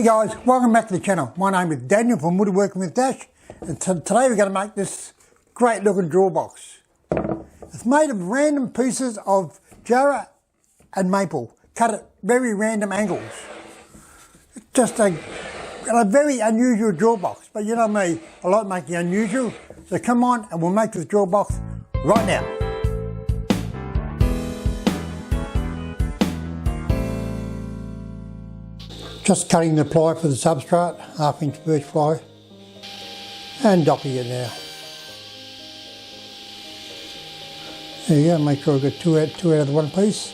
Hey guys, welcome back to the channel. My name is Daniel from Woodworking with Dash, and today we're going to make this great looking drawer box. It's made of random pieces of jarrah and maple, cut at very random angles. It's just a very unusual drawer box, but you know me, I like making unusual, so come on and we'll make this drawer box right now. Just cutting the ply for the substrate, 1/2 inch birch ply, and docking it now. There you go, make sure I get two out of the one piece.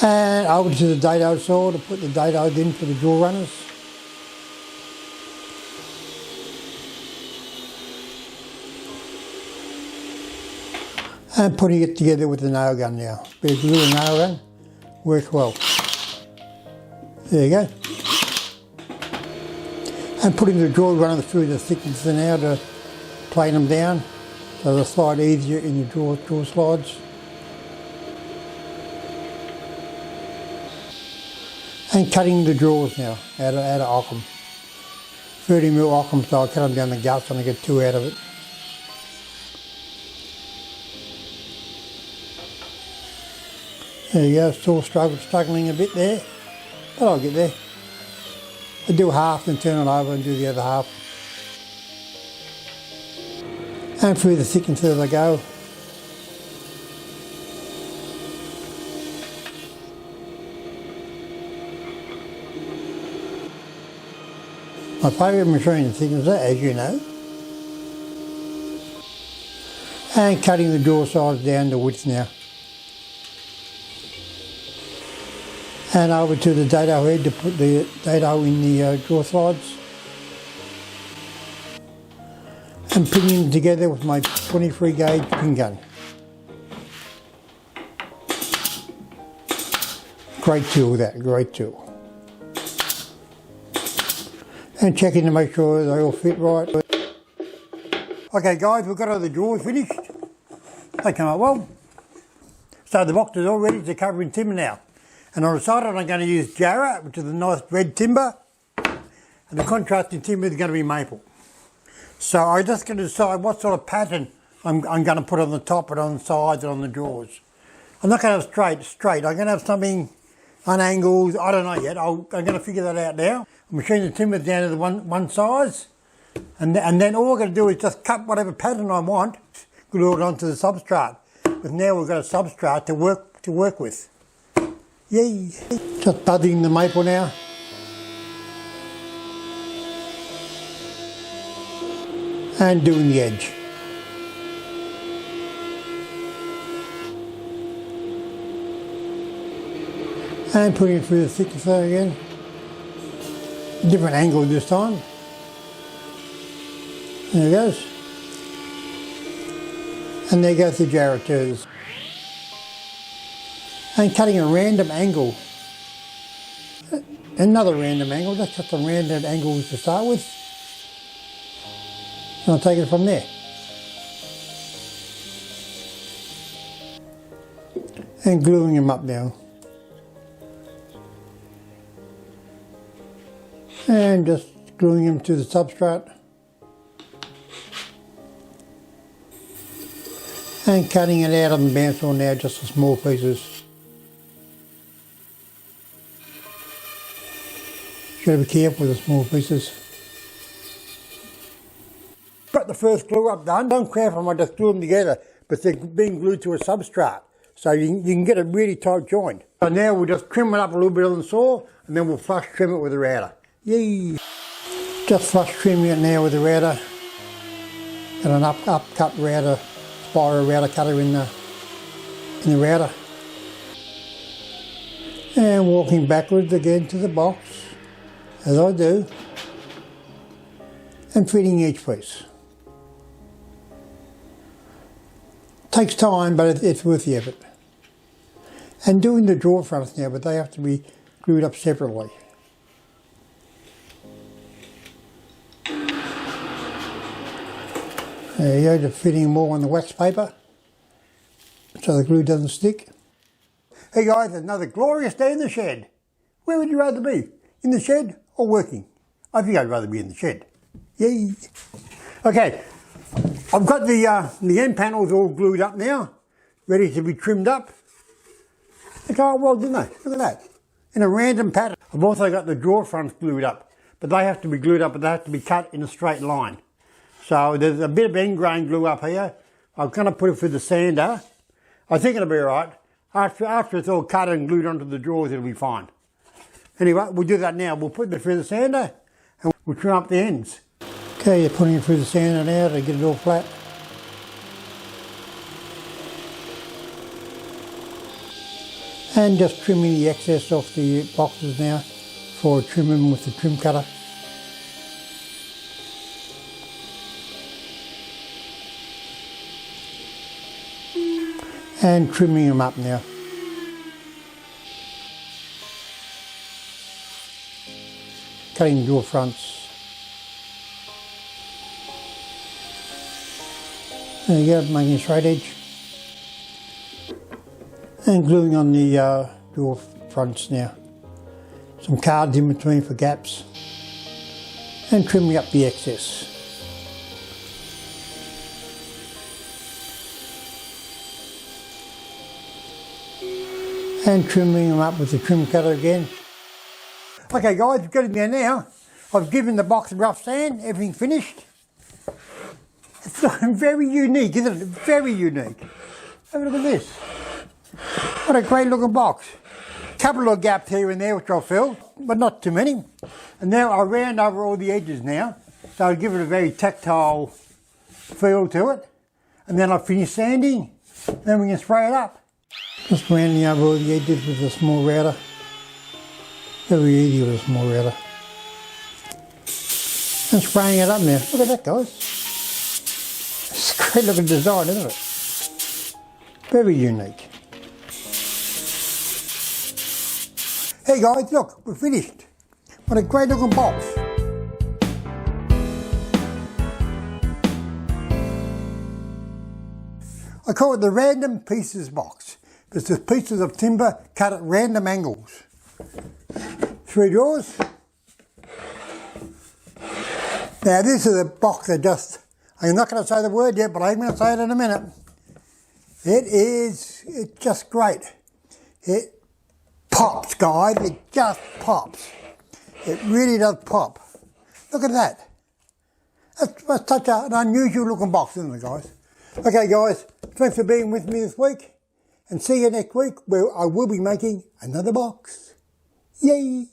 And over to the dado saw to put the dados in for the drawer runners. And putting it together with the nail gun now. Bit of glue and nail gun, works well. There you go. And putting the drawer runners through the thickness now to plane them down so they'll slide easier in the drawer slides. And cutting the drawers now out of Occam. 30mm Occam, so I cut them down the guts and I get 2 out of it. There you go, still struggling a bit there, but I'll get there. I do half and turn it over and do the other half. And through the thickness as I go. My favourite machine is thickener, as you know. And cutting the drawer sides down to width now. And over to the dado head to put the dado in the drawer slides. And pinning them together with my 23 gauge pin gun. Great tool that, great tool. And checking to make sure they all fit right. Okay guys, we've got all the drawers finished. They come out well. So the box is all ready to cover in timber now. And I decided I'm going to use jarrah, which is a nice red timber, and the contrasting timber is going to be maple. So I'm just going to decide what sort of pattern I'm going to put on the top and on the sides and on the drawers. I'm not going to have straight. I'm going to have something on angles. I don't know yet. I'm going to figure that out now. I'm machining the timber down to the one size, and then all I'm going to do is just cut whatever pattern I want, glue it onto the substrate. But now we've got a substrate to work with. Yay! Just budding the maple now. And doing the edge. And putting it through the thickness there again. Different angle this time. There it goes. And there goes the jarrah too. And cutting a random angle. Another random angle, just cut some random angles to start with. And I'll take it from there. And gluing them up now. And just gluing them to the substrate. And cutting it out of the bandsaw now, just the small pieces. Got to be careful with the small pieces. Got the first glue up done. Don't care if I might just glue them together, but they're being glued to a substrate, so you can get a really tight joint. So now we'll just trim it up a little bit on the saw, and then we'll flush trim it with a router. Yay! Just flush trimming it now with a router, and an upcut router, spiral router cutter in the router. And walking backwards again to the box, as I do, and fitting each piece. Takes time, but it's worth the effort. And doing the drawer fronts now, but they have to be glued up separately. There you go, just fitting more on the wax paper so the glue doesn't stick. Hey guys, another glorious day in the shed. Where would you rather be? In the shed or working? I think I'd rather be in the shed. Yay! Okay, I've got the end panels all glued up now, ready to be trimmed up. They go well, didn't they? Look at that. In a random pattern. I've also got the drawer fronts glued up, but they have to be glued up, but they have to be cut in a straight line. So there's a bit of end grain glue up here. I'm going to put it through the sander. I think it'll be alright. After it's all cut and glued onto the drawers, it'll be fine. Anyway, we'll do that now. We'll put it through the sander and we'll trim up the ends. Okay, you're putting it through the sander now to get it all flat. And just trimming the excess off the boxes now before trimming with the trim cutter. And trimming them up now. Cutting drawer fronts. There you go, making a straight edge. And gluing on the drawer fronts now. Some cards in between for gaps. And trimming up the excess. And trimming them up with the trim cutter again. Okay guys, we've got it there now. I've given the box a rough sand, everything finished. It's very unique, isn't it? Very unique. Have a look at this. What a great looking box. Couple of gaps here and there which I'll fill, but not too many. And now I'll round over all the edges now, so I'll give it a very tactile feel to it. And then I'll finish sanding, then we can spray it up. Just rounding over all the edges with a small router. Very easy with a small router. And spraying it up now. Look at that guys. It's a great looking design, isn't it? Very unique. Hey guys, look, we're finished. What a great looking box. I call it the random pieces box. It's just pieces of timber cut at random angles. 3 drawers. Now this is a box that I'm not going to say the word yet, but I'm going to say it in a minute. It's just great. It pops, guys. It just pops. It really does pop. Look at that. That's such an unusual looking box, isn't it, guys? Okay, guys. Thanks for being with me this week. And see you next week where I will be making another box. Yay!